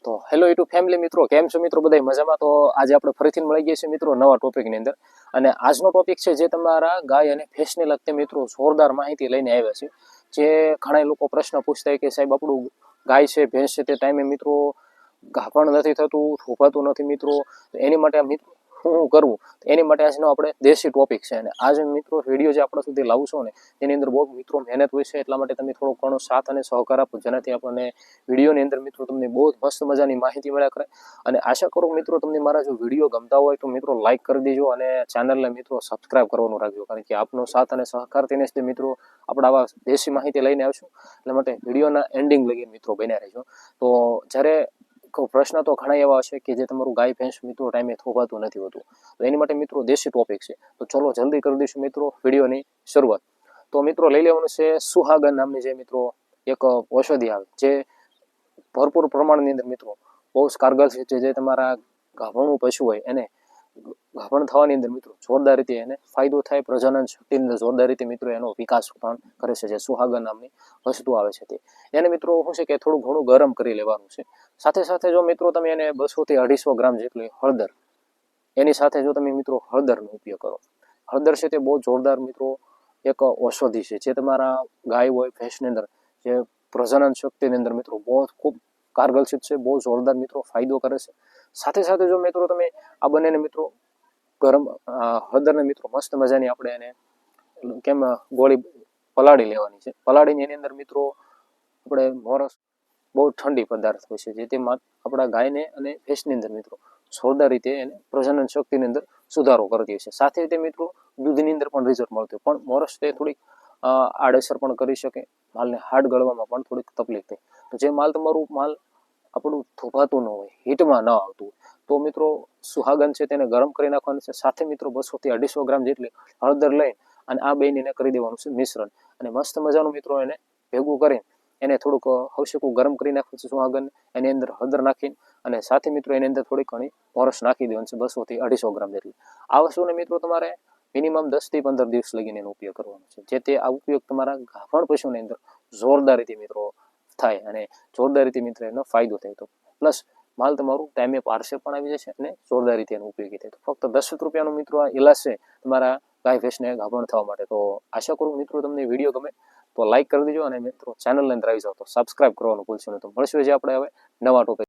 તો hello YouTube family મિત્રો, કેમ છો મિત્રો? બધા મજામાં? તો આજે આપણે ફરીથી મળી ગયા છે મિત્રો નવા ટોપિકની અંદર. અને આજનો ટોપિક છે જે તમારા ગાય અને ભેંસને લગતી મિત્રો જોરદાર માહિતી લઈને આવ્યા છે. જે ઘણા લોકો પ્રશ્ન પૂછતા હોય કે સાહેબ આપણું ગાય છે ભેંસ છે તે ટાઈમે મિત્રો ગાભણ નથી થતું, થોભાતું નથી મિત્રો, તો એની માટે મિત્રો શું કરવું, એની માટે આજનો આપણે દેશી ટોપિક છે. અને આજે મિત્રો વિડીયો જે આપણા સુધી લાવશો ને એની અંદર બહુ મિત્રો મહેનત હોય છે, એટલા માટે તમે થોડો ઘણો સાથ અને સહકાર આપો, જેનાથી આપણને વિડીયોની અંદર મિત્રો તમને બહુ જ મસ્ત મજાની માહિતી મળ્યા કરે. અને આશા કરું મિત્રો તમને મારા જો વિડીયો ગમતા હોય તો મિત્રો લાઇક કરી દેજો અને ચેનલને મિત્રો સબસ્ક્રાઇબ કરવાનું રાખજો, કારણ કે આપનો સાથ અને સહકારથી જ મિત્રો આપણે આવા દેશી માહિતી લઈને આવશું. એટલા માટે વિડીયોના એન્ડિંગ લગી મિત્રો બન્યા રહેજો. તો જ્યારે પ્રશ્ન તો ઘણા એવા હશે કે જે તમારું ગાય ભેંસ મિત્રો ટાઈમે થોભાતું નથી હોતું, તો એની માટે મિત્રો દેશી ટોપિક છે. તો ચલો જલ્દી કરી દઈશું મિત્રો વિડીયોની શરૂઆત. તો મિત્રો લઈ લેવાનું છે સુહાગન નામની જે મિત્રો એક ઔષધિ આવે, જે ભરપૂર પ્રમાણની અંદર મિત્રો બહુ જ કારગર છે. જે તમારા ગાભણું પશુ હોય એને ગાભણ થવાની અંદર મિત્રો જોરદાર રીતે એને ફાયદો થાય, પ્રજનન શક્તિની અંદર જોરદાર રીતે મિત્રો એનો વિકાસ પણ કરે છે. જે સુહાગન નામની વસ્તુ આવે છે તે એને મિત્રો શું છે કે થોડું ઘણું ગરમ કરી લેવાનું છે. સાથે સાથે જો મિત્રો તમે એને 200 થી 250 ગ્રામ જેટલી હળદર, એની સાથે જો તમે મિત્રો હળદરનો ઉપયોગ કરો, હળદર છે તે બહુ જોરદાર મિત્રો એક ઔષધિ છે. જે તમારા ગાય હોય ભેંસની અંદર જે પ્રજનન શક્તિની અંદર મિત્રો બહુ ખૂબ કારગરસિત છે, બહુ જોરદાર મિત્રો ફાયદો કરે છે. સાથે સાથે જો મિત્રો તમે આ બંનેને મિત્રો ગરમ હળદરને મિત્રો મસ્ત મજાની આપણે એને કેમ ગોળી પલાળી લેવાની છે. પલાળીને એની અંદર મિત્રો આપણે મોરસ બહુ ઠંડી પદાર્થ હોય છે, જે તેમાં આપણા ગાયને અને ભેંસની અંદર મિત્રો જોરદાર રીતે એને પ્રજનન શક્તિની અંદર સુધારો કરતી હોય છે. સાથે તે મિત્રો દૂધની અંદર પણ રિઝલ્ટ મળતું હોય, પણ મોરસ તે થોડીક આડઅસર પણ કરી શકે, માલને હાડ ગળવામાં પણ થોડીક તકલીફ થાય. તો જે માલ તમારું માલ આપણું થોભાતું ન હોય, હીટમાં ન આવતું હોય, તો મિત્રો સુહાગન છે તેને ગરમ કરી નાખવાનું છે. સાથે મિત્રો 200 થી 250 ગ્રામ જેટલી હળદર લઈ અને આ બેને એને કરી દેવાનું છે મિશ્રણ, અને મસ્ત મજાનું મિત્રો એને ભેગું કરીને એને થોડુંક હવશેકું ગરમ કરી નાખવું છે સુહાગન, એની અંદર હળદર નાખીને અને સાથે મિત્રો એની અંદર થોડી ઘણી મોરસ નાખી દેવાની છે 200 થી 250 ગ્રામ જેટલી. આ વસ્તુને મિત્રો તમારે મિનિમમ 10 થી 15 દિવસ લગીને એનો ઉપયોગ કરવાનો છે, જે તે આ ઉપયોગ તમારા ગાભણ પશુની અંદર જોરદાર રીતે મિત્રો થાય અને જોરદાર રીતે મિત્રો એનો ફાયદો થાય. તો પ્લસ માલ તમારું ટાઈમે પાર્સે પણ આવી જશે અને જોરદાર રીતે એનો ઉપયોગી થાય. તો ફક્ત 10 રૂપિયાનો મિત્રો આ ઇલાજ છે તમારા ગાય ભેંસને ગાભણ થવા માટે. તો આશા કરું મિત્રો તમને વિડીયો ગમે તો લાઇક કરી દેજો, અને મિત્રો ચેનલને અંદર આવી જાઓ તો સબસ્ક્રાઇબ કરવાનું ભૂલશો નહીં. તો મળશું જે આપણે હવે નવા ટોપિક